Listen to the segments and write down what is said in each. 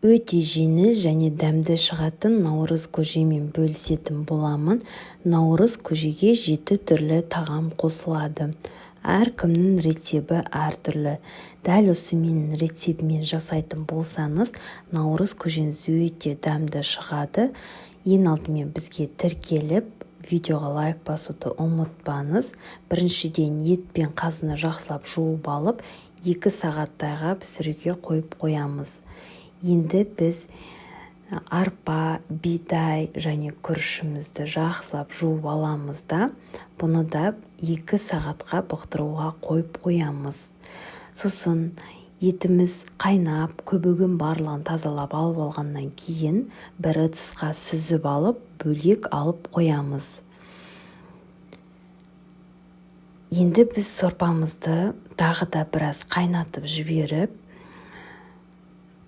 Өте жеңіл және дәмді шығатын наурыз көжемен бөлісетін боламын. Наурыз көжеге 7 түрлі тағам қосылады. Әркімнің рецебі әртүрлі. Дәл осы менің рецебімен жасайтын болсаңыз, наурыз көжеңіз өте дәмді шығады. Ең алдымен бізге тіркеліп, видеоға лайк басуды ұмытпаңыз. Біріншіден ет пен қазыны жақсылап жуып алып, 2 сағаттайға пісіруге қойып қоямыз. Енді біз арпа, бидай және күрішімізді жақсылап жуып аламыз да, бұны да 2 сағатқа бұқтыруға қойып қоямыз. Сосын етіміз қайнап, көбігін барлығын тазалап алып алғаннан кейін бір ыдысқа сүзіп алып, бөлек алып қоямыз. Енді біз сорпамызды тағы да біраз қайнатып жіберіп,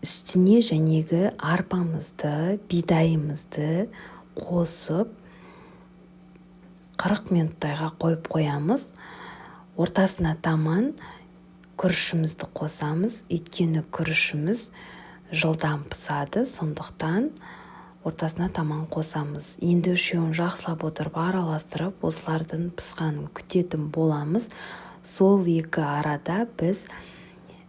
үстіне жәнегі арпамызды, бидайымызды қосып 40 минуттайға қойып қоямыз. Ортасына таман күрішімізді қосамыз. Өйткені күрішіміз жылдам пысады, сондықтан ортасына таман қосамыз. Енді үшеуін жақсылап отырып араластырып, осылардың пысқанын күтетін боламыз. Сол 2 арада біз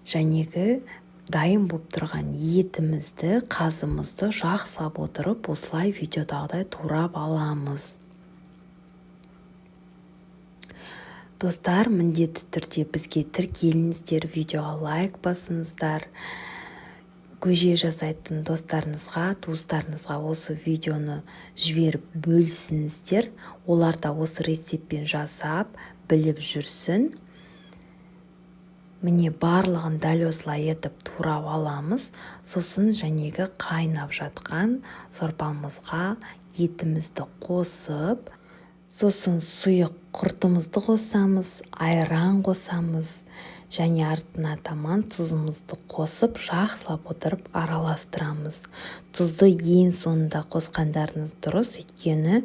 жәнегі дайын болып тұрған етімізді, қазымызды жақсылап отырып, осылай видеодағыдай турап аламыз. Достар, міндетті түрде бізге тіркеліңіздер, видеоға лайк басыңыздар. Көже жасайтын достарыңызға, туыстарыңызға осы видеоны жіберіп бөлісіңіздер. Олар да осы рецеппен жасап, біліп жүрсін. Міне барлығын дәл осылай етіп турап аламыз. Сосын жәнегі қайнап жатқан сорпамызға етімізді қосып, сосын сұйық құртымызды қосамыз, айран қосамыз, және артына таман тұзымызды қосып, жақсылап отырып араластырамыз. Тұзды ең соңында қосқандарыңыз дұрыс, өйткені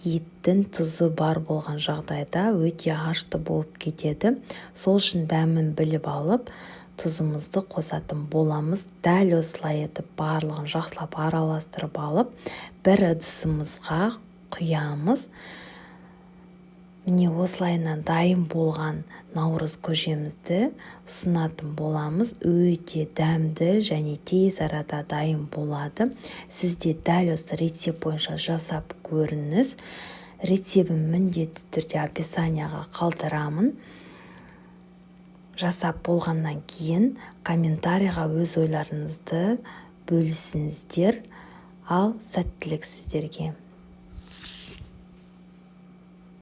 еттің тұзы бар болған жағдайда өте ашты болып кетеді. Сол үшін дәмін біліп алып, тұзымызды қосатын боламыз. Дәл осылай етіп барлығын жақсылап араластырып алып, бір ыдысымызға құямыз. Міне осылайынан дайын болған наурыз көжемізді ұсынатын боламыз. Өте дәмді және тез арада дайын болады. Сізде дәл осы рецепт бойынша жасап көріңіз. Рецебін міндетті түрде описанияға қалдырамын. Жасап болғаннан кейін комментарийға өз ойларыңызды бөлісіңіздер. Ал сәттілік сіздерге.